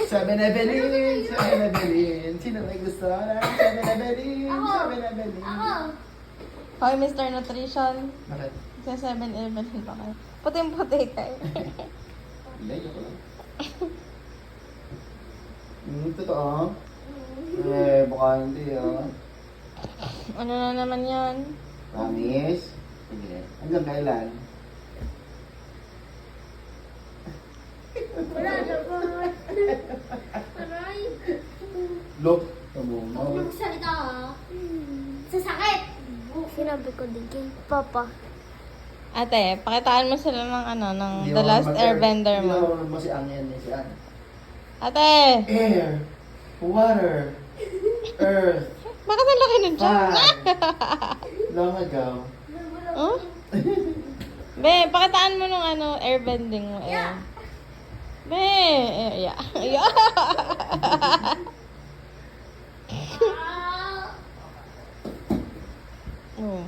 Sabi na Evelyn, sabi na Evelyn. Sino may gusto na? Sabi na Evelyn, sabi na Evelyn. Hoy, Mr. Nutrition. Bakit? Sa 7-Eleven ba kayo? Puting-puti kayo. Hindi, joke lang. Totoo? Eh, baka hindi ah. Ano na naman yan? Promise? Sige. Hanggang kailan? Wala naman. Aray. Look. Huwag na Tamo. magsalita ha. Sasakit. Sinabi ko din kay Papa. Ate, pakitaan mo sila ng ano, ng Hindi The ako Last mag- Airbender Hindi mo. ako mo si Ang yan eh, si Ang. Ate! Air, water, earth, Bakit ang laki nun dyan? fire. Long ago. Huh? Be, pakitaan mo ng ano, airbending mo. Eh. Be, yeah. Yeah. Oh.